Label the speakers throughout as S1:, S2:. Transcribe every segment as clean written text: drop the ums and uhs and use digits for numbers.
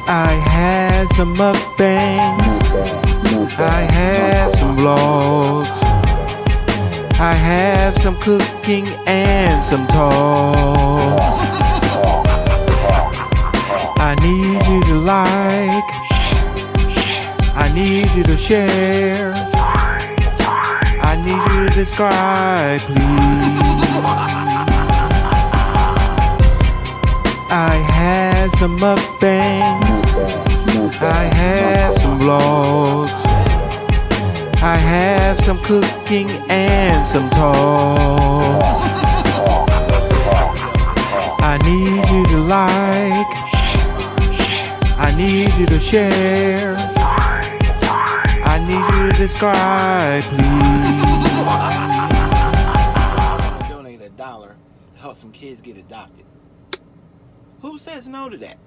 S1: I have some mukbangs, I have some vlogs, I have some cooking and some talks. I need you to like, I need you to share, I need you to subscribe, please. I have some mukbangs, I have some vlogs, I have some cooking and some talks. I need you to like, I need you to share, I need you to subscribe, please. Donate $1 to help some kids get adopted. Who says no to that?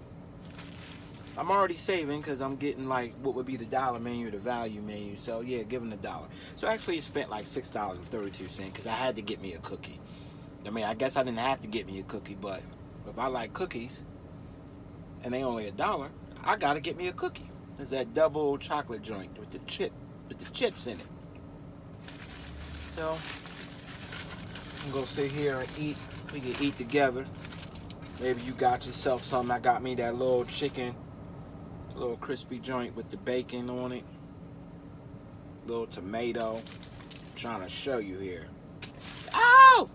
S1: I'm already saving because I'm getting like what would be the dollar menu or the value menu. So yeah, give them $1. So actually, I spent like $6.32 because I had to get me a cookie. I mean, I guess I didn't have to get me a cookie, but if I like cookies and they only $1, I gotta get me a cookie. There's that double chocolate joint with the chips in it. So I'm gonna sit here and eat. We can eat together. Maybe you got yourself something. I got me that little chicken, little crispy joint with the bacon on it, little tomato. I'm trying to show you here. Oh!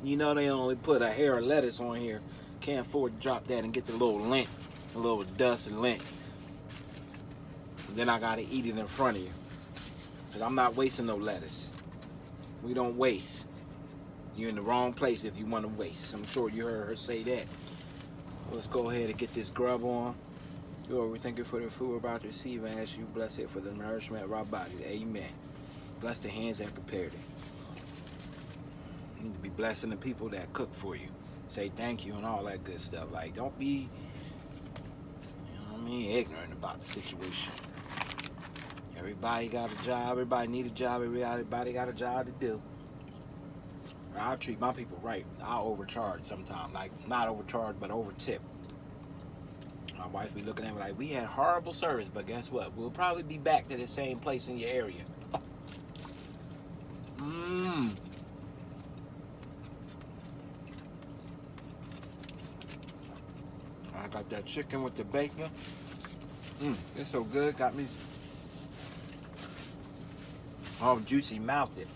S1: You know they only put a hair of lettuce on here. Can't afford to drop that and get the little lint, a little dust and lint. And then I gotta eat it in front of you, cause I'm not wasting no lettuce. We don't waste. You're in the wrong place if you want to waste. I'm sure you heard her say that. Let's go ahead and get this grub on. Lord, we thank you for the food we're about to receive and ask you to bless it for the nourishment of our body. Amen. Bless the hands that prepared it. You need to be blessing the people that cook for you. Say thank you and all that good stuff. Like, don't be, you know what I mean, ignorant about the situation. Everybody got a job. Everybody need a job. Everybody got a job to do. I'll treat my people right. I'll overcharge sometimes. Like, not overcharge, but overtip. My wife be looking at me like, we had horrible service, but guess what? We'll probably be back to the same place in your area. I got that chicken with the bacon. It's so good. Got me all juicy mouthed it.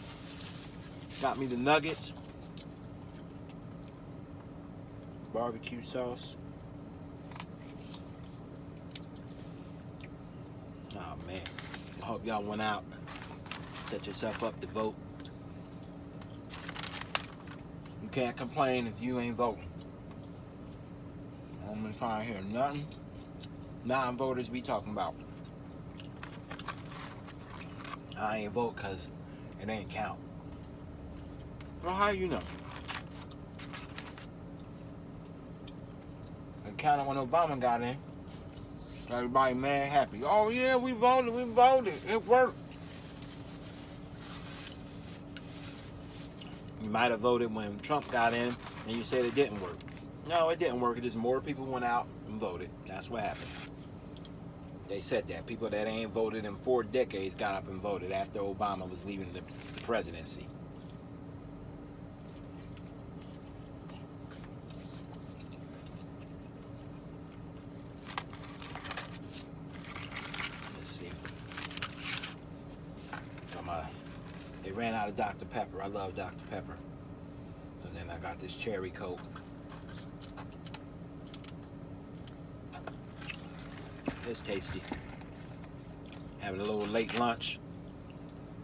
S1: Got me the nuggets, barbecue sauce. Oh man, I hope y'all went out, set yourself up to vote. You can't complain if you ain't voting. I'm gonna try to hear nothing non-voters be talking about. I ain't vote cause it ain't count. Well, how you know? It counted when Obama got in. Everybody mad, happy. Oh yeah, we voted. It worked. You might have voted when Trump got in and you said it didn't work. No, it didn't work. It just more people went out and voted. That's what happened. They said that. People that ain't voted in 4 decades got up and voted after Obama was leaving the presidency. They ran out of Dr. Pepper. I love Dr. Pepper. So then I got this cherry Coke. It's tasty. Having a little late lunch.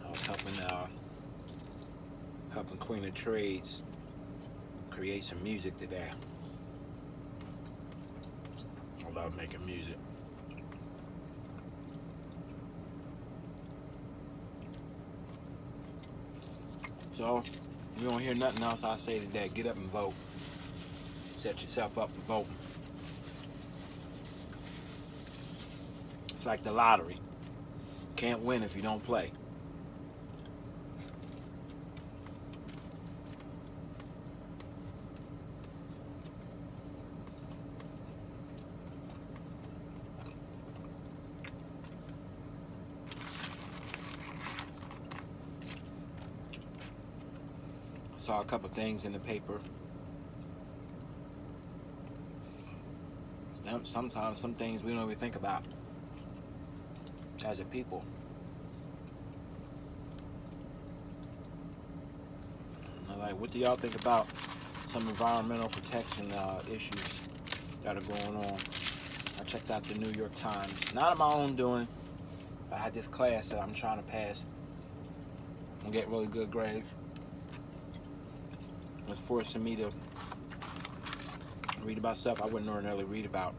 S1: I was helping Queen of Trades create some music today. I love making music. So, if you don't hear nothing else I say today, get up and vote. Set yourself up for voting. It's like the lottery. Can't win if you don't play. Saw a couple things in the paper. Sometimes some things we don't even think about as a people. Like, what do y'all think about some environmental protection issues that are going on? I checked out the New York Times. Not of my own doing. I had this class that I'm trying to pass and get really good grades. It was forcing me to read about stuff I wouldn't ordinarily read about.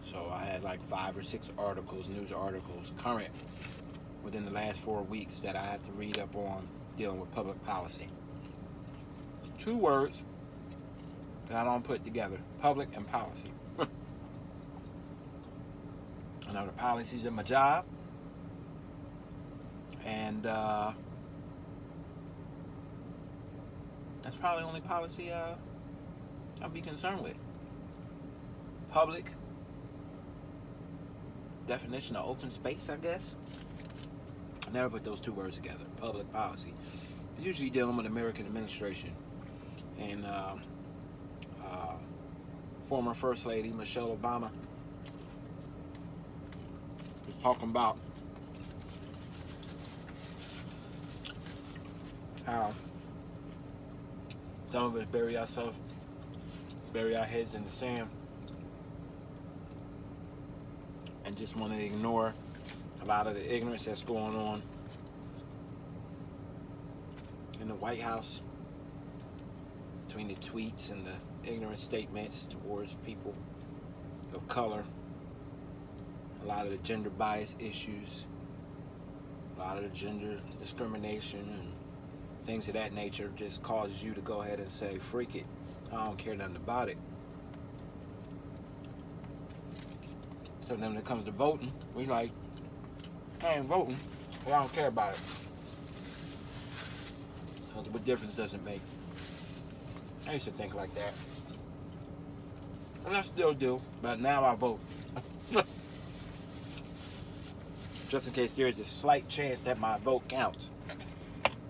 S1: So I had like 5 or 6 articles, news articles, current within the last 4 weeks that I have to read up on dealing with public policy. 2 words that I don't put together: public and policy. I know the policies of my job, and that's probably the only policy I'll be concerned with. Public, definition of open space, I guess. I never put those 2 words together. Public policy. Usually dealing with American administration. And former First Lady Michelle Obama was talking about how some of us bury our heads in the sand and just want to ignore a lot of the ignorance that's going on in the White House, between the tweets and the ignorant statements towards people of color, a lot of the gender bias issues, a lot of the gender discrimination and things of that nature just causes you to go ahead and say, freak it, I don't care nothing about it. So then when it comes to voting, we like, I ain't voting, but I don't care about it. So what difference does it make? I used to think like that. And I still do, but now I vote. Just in case there's a slight chance that my vote counts.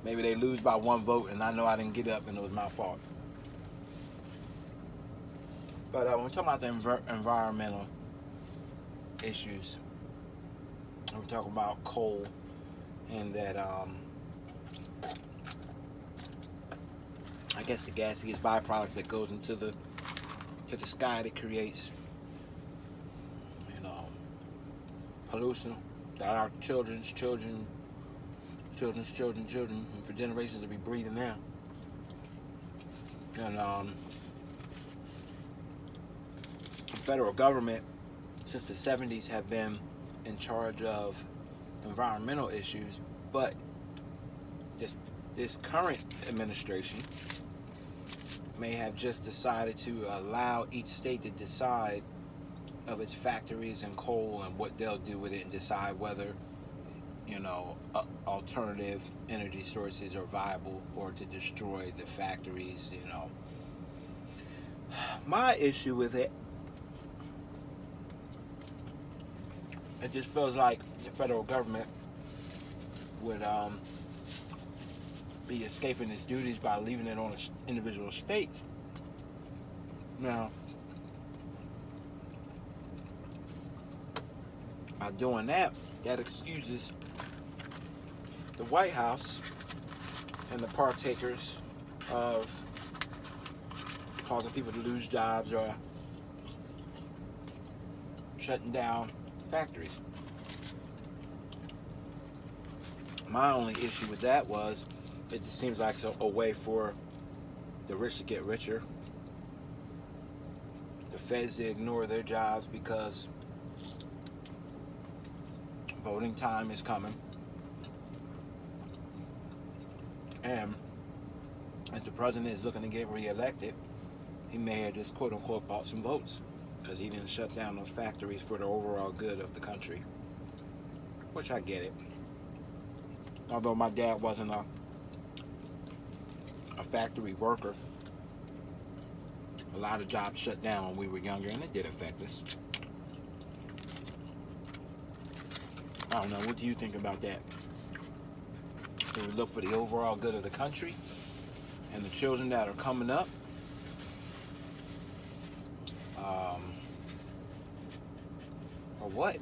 S1: Maybe they lose by 1 vote and I know I didn't get up and it was my fault. But when we're talking about the environmental issues, we're talking about coal and that I guess the gaseous byproducts that goes into the sky that creates, pollution that our children's children, and for generations to be breathing now. And the federal government, since the 70s, have been in charge of environmental issues, but this current administration may have just decided to allow each state to decide of its factories and coal and what they'll do with it, and decide whether alternative energy sources are viable or to destroy the factories. My issue with it just feels like the federal government would be escaping its duties by leaving it on individual states. Now, by doing that, that excuses the White House and the partakers of causing people to lose jobs or shutting down factories. My only issue with that was it just seems like a way for the rich to get richer, the feds to ignore their jobs because voting time is coming, and if the president is looking to get reelected, he may have just quote-unquote bought some votes because he didn't shut down those factories for the overall good of the country, which I get it. Although my dad wasn't a factory worker, a lot of jobs shut down when we were younger, and it did affect us. I don't know, what do you think about that? Do we look for the overall good of the country and the children that are coming up? Or what?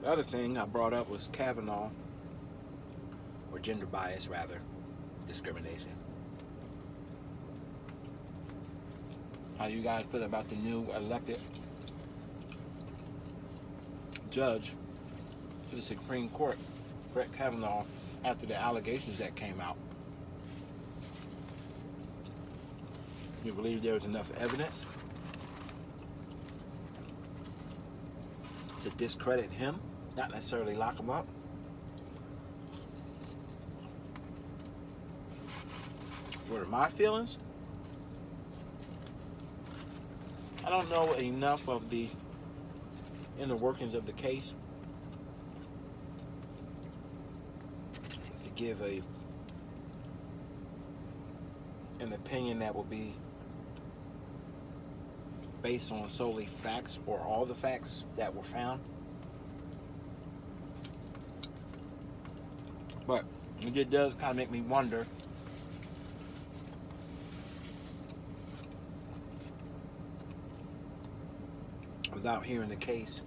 S1: The other thing I brought up was Kavanaugh, or gender bias rather, discrimination. How you guys feel about the new elected judge to the Supreme Court, Brett Kavanaugh, after the allegations that came out? You believe there was enough evidence to discredit him, not necessarily lock him up? What are my feelings? I don't know enough of the inner workings of the case to give an opinion that will be based on solely facts or all the facts that were found. But it does kind of make me wonder without hearing the case.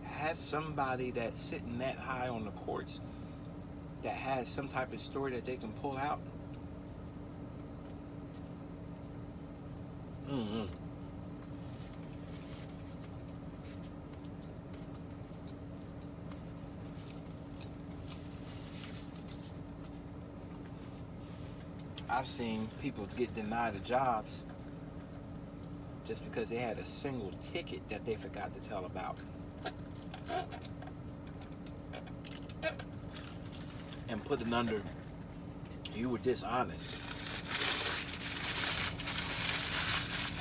S1: Have somebody that's sitting that high on the courts that has some type of story that they can pull out. I've seen people get denied the jobs just because they had a single ticket that they forgot to tell about. And put it under, you were dishonest.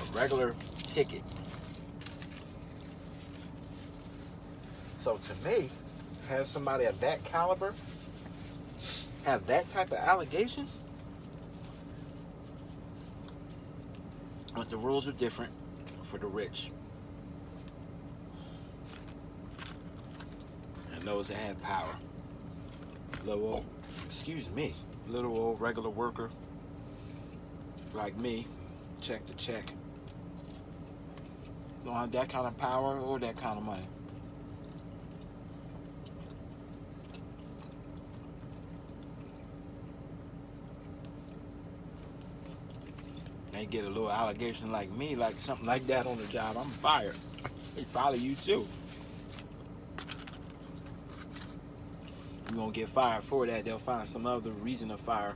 S1: A regular ticket. So to me, have somebody of that caliber have that type of allegation? But the rules are different for the rich and those that have power. Little old regular worker like me, check to check, don't have that kind of power or that kind of money. They get a little allegation like me, like something like that on the job, I'm fired. Probably you too. You're gonna get fired for that. They'll find some other reason to fire.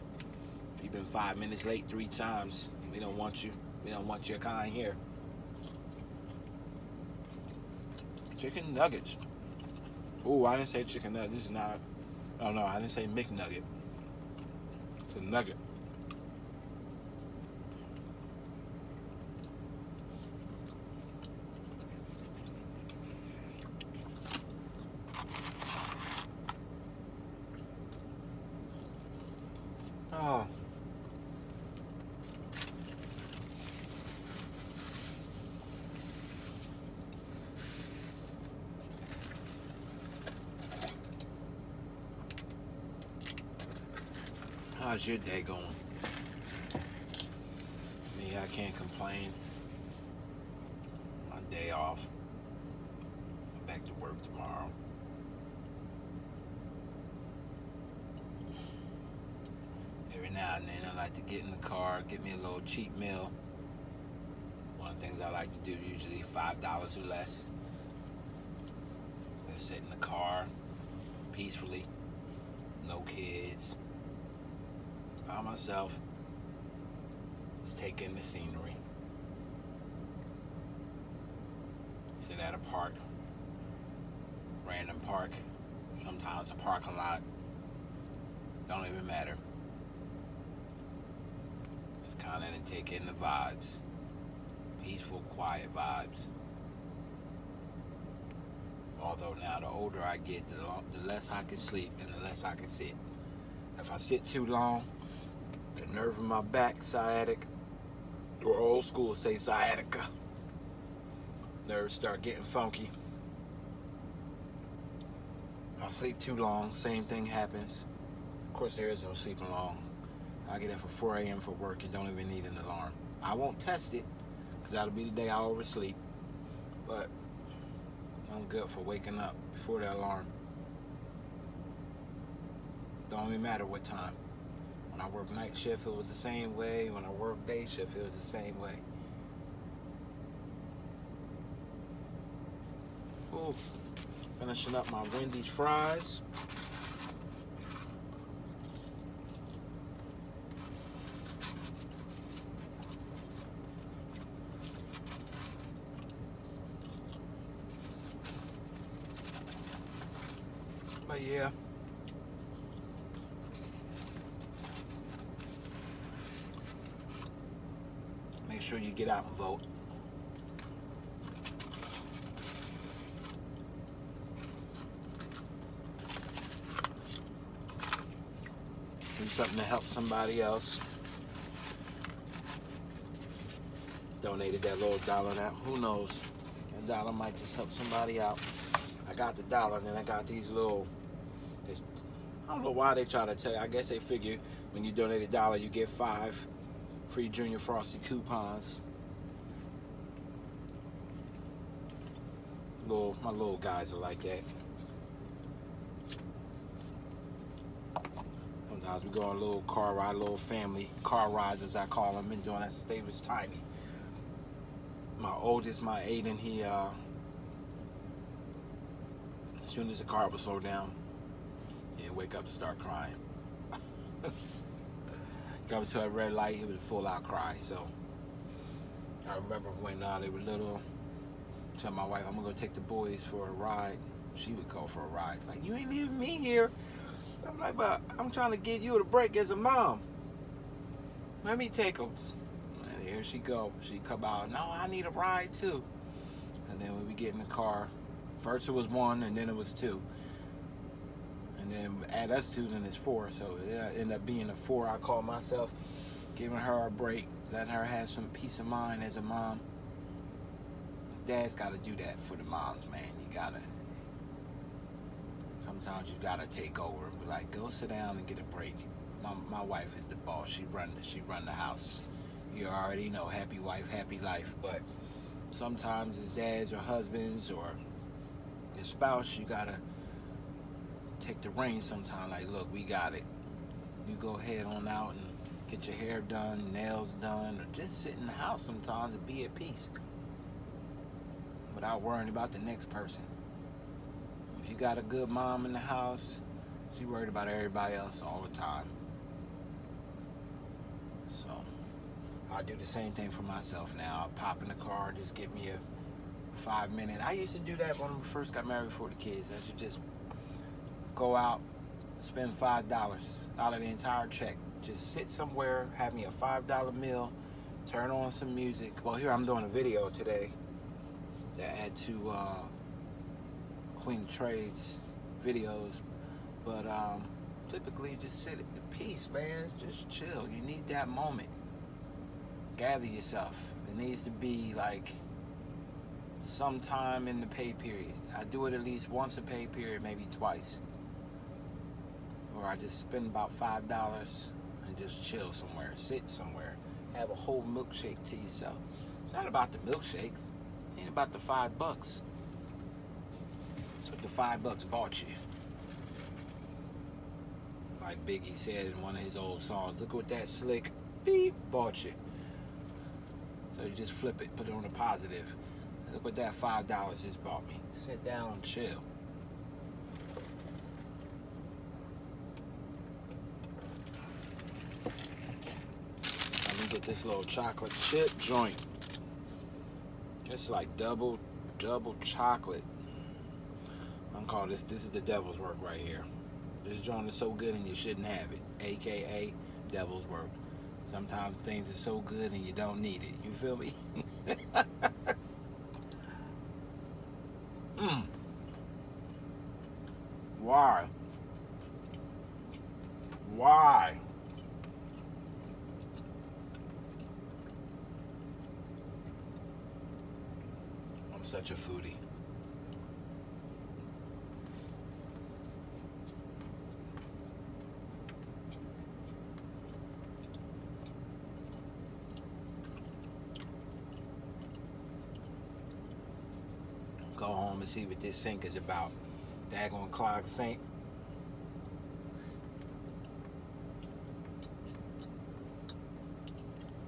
S1: You've been 5 minutes late 3 times. We don't want you. We don't want your kind here. Chicken nuggets. Oh, I didn't say chicken nugget. This is not. Oh no, I didn't say McNugget. It's a nugget. Oh. How's your day going? Me, I can't complain. My day off. I'm back to work tomorrow. Every now and then I like to get in the car, get me a little cheap meal. One of the things I like to do, usually $5 or less. Just sit in the car peacefully, no kids, by myself, just take in the scenery. Sit at a park, random park, sometimes a parking lot, don't even matter. Just kind of take in the vibes, peaceful, quiet vibes. Although now the older I get, the less I can sleep and the less I can sit. If I sit too long, the nerve in my back, sciatic, or old school say sciatica, nerves start getting funky. I sleep too long, same thing happens. Of course, there is no sleeping long. I get up for 4 a.m. for work and don't even need an alarm. I won't test it, because that'll be the day I oversleep. But I'm good for waking up before the alarm. Don't even matter what time. When I work night shift, it was the same way. When I work day shift, it was the same way. Ooh, finishing up my Wendy's fries. But yeah. Make sure you get out and vote. Do something to help somebody else. Donated that little dollar. That who knows? That dollar might just help somebody out. I got the dollar, and then I got these little. I don't know why they try to tell you. I guess they figure when you donate $1, you get 5 free Junior Frosty coupons. My little guys are like that. Sometimes we go on a little car ride, little family car rides as I call them. Been doing that since they was tiny. My oldest, my Aiden, he as soon as the car would slow down, he'd wake up and start crying. Got to a red light, he would full out cry. So I remember when they were little, tell my wife, I'm gonna go take the boys for a ride. She would go for a ride. Like, you ain't leaving me here. I'm like, but I'm trying to get you a break as a mom. Let me take them. And here she go. She come out, no, I need a ride too. And then when we get in the car, first it was 1 and then it was 2. And then add us 2, then it's 4. So it ended up being a 4. I call myself giving her a break, letting her have some peace of mind as a mom. Dad's got to do that for the moms, man. You got to. Sometimes you got to take over and be like, go sit down and get a break. My wife is the boss. She run the house. You already know, happy wife, happy life. But sometimes as dads or husbands or your spouse, you got to take the reins sometimes. Like, look, we got it. You go ahead on out and get your hair done, nails done, or just sit in the house sometimes and be at peace without worrying about the next person. If you got a good mom in the house, she worried about everybody else all the time. So I do the same thing for myself now. I pop in the car, just give me a 5-minute. I used to do that when we first got married before the kids. I should just go out, spend $5 out of the entire check. Just sit somewhere, have me a $5 meal, turn on some music. Well, here I'm doing a video today that add to Queen of Trades videos, but typically just sit at peace, man. Just chill. You need that moment. Gather yourself. It needs to be like sometime in the pay period. I do it at least once a pay period, maybe twice. Or I just spend about $5 and just chill somewhere, sit somewhere, have a whole milkshake to yourself. It's not about the milkshake. It ain't about the $5. It's what the $5 bought you. Like Biggie said in one of his old songs, look what that slick beep bought you. So you just flip it, put it on a positive. Look what that $5 just bought me. Sit down and chill. Let me get this little chocolate chip joint. It's like double chocolate. I'm calling this is the devil's work right here. This joint is so good and you shouldn't have it. AKA devil's work. Sometimes things are so good and you don't need it. You feel me? Why? Why? I'm such a foodie. go home and see what this sink is about. Daggone clogged sink.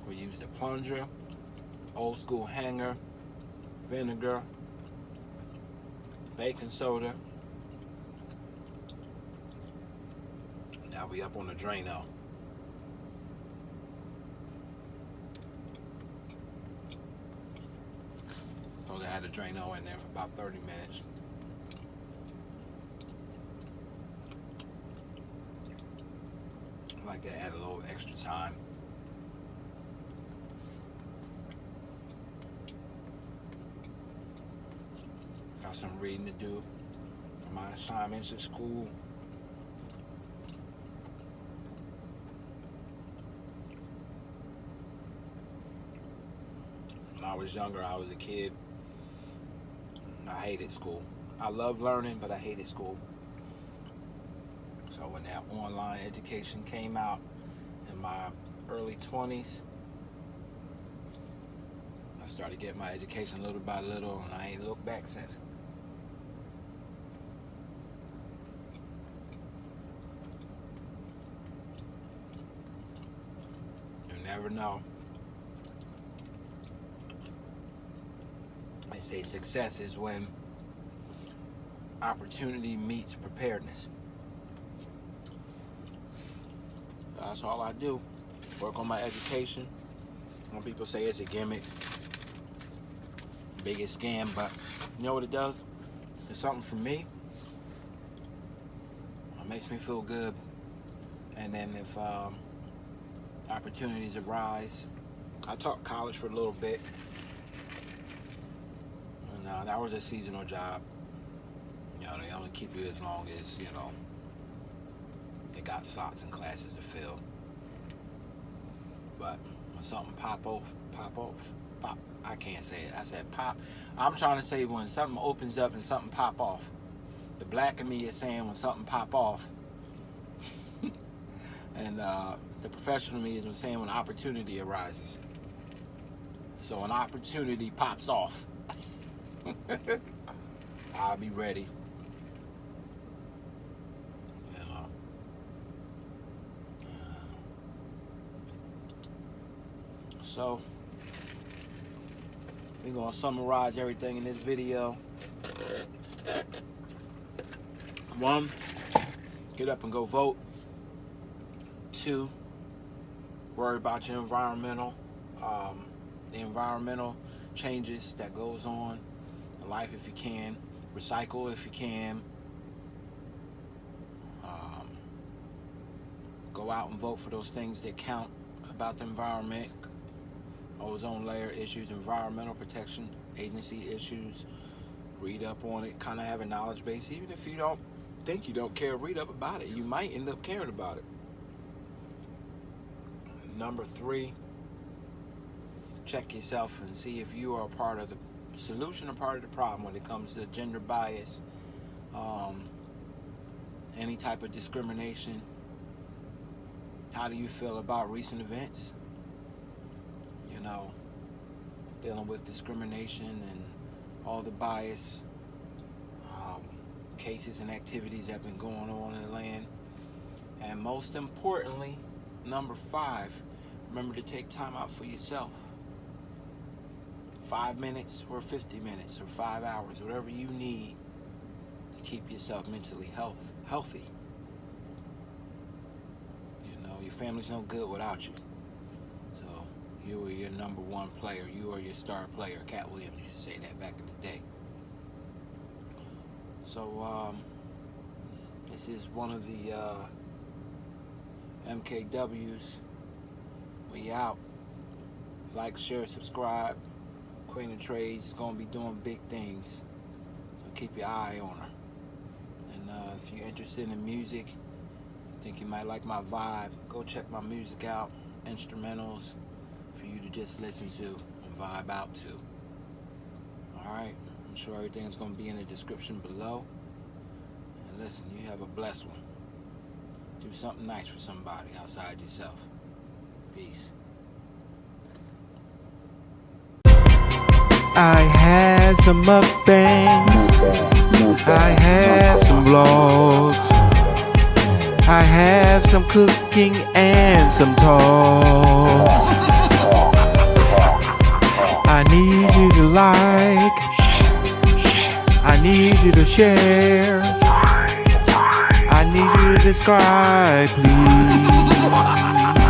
S1: We use the plunger, old school hanger, vinegar, baking soda. Now we up on the Drano. So they had the Drano in there for about 30 minutes. I like to add a little extra time. Got some reading to do for my assignments at school. When I was younger, I was a kid. I hated school. I loved learning, but I hated school. So when that online education came out in my early 20s, I started getting my education little by little, and I ain't looked back since. You never know. They say success is when opportunity meets preparedness. That's all I do. Work on my education. When people say it's a gimmick, biggest scam, but you know what it does? It's something for me. It makes me feel good. And then if opportunities arise, I taught college for a little bit. And that was a seasonal job. You know, they only keep you as long as, you know, they got slots and classes to fill. But when something pop, I can't say it. I said pop. I'm trying to say when something opens up and something pop off. The black in me is saying when something pop off. And the professional me is saying when opportunity arises. So an opportunity pops off. I'll be ready. So we're gonna summarize everything in this video. 1, get up and go vote. 2, worry about your the environmental changes that goes on in life if you can. Recycle if you can. Go out and vote for those things that count about the environment. Ozone layer issues, environmental protection agency issues. Read up on it, kind of have a knowledge base. Even if you don't think you don't care, read up about it. You might end up caring about it. Number 3, check yourself and see if you are part of the solution or part of the problem when it comes to gender bias, any type of discrimination. How do you feel about recent events? You know, dealing with discrimination and all the bias cases and activities that have been going on in the land. And most importantly, number 5, remember to take time out for yourself. 5 minutes or 50 minutes or 5 hours, whatever you need to keep yourself mentally healthy. You know, your family's no good without you. So you are your number 1 player. You are your star player. Cat Williams used to say that back in the day. So this is one of the MKWs. We out. Like, share, subscribe. Queen of Trades is going to be doing big things. So keep your eye on her. And if you're interested in music, think you might like my vibe, go check my music out. Instrumentals for you to just listen to and vibe out to. Alright, I'm sure everything's going to be in the description below. And listen, you have a blessed one. Do something nice for somebody outside yourself. Peace. I have some mukbangs. I have some vlogs. I have some cooking and some talks. I need you to like. I need you to share. I need you to subscribe, please.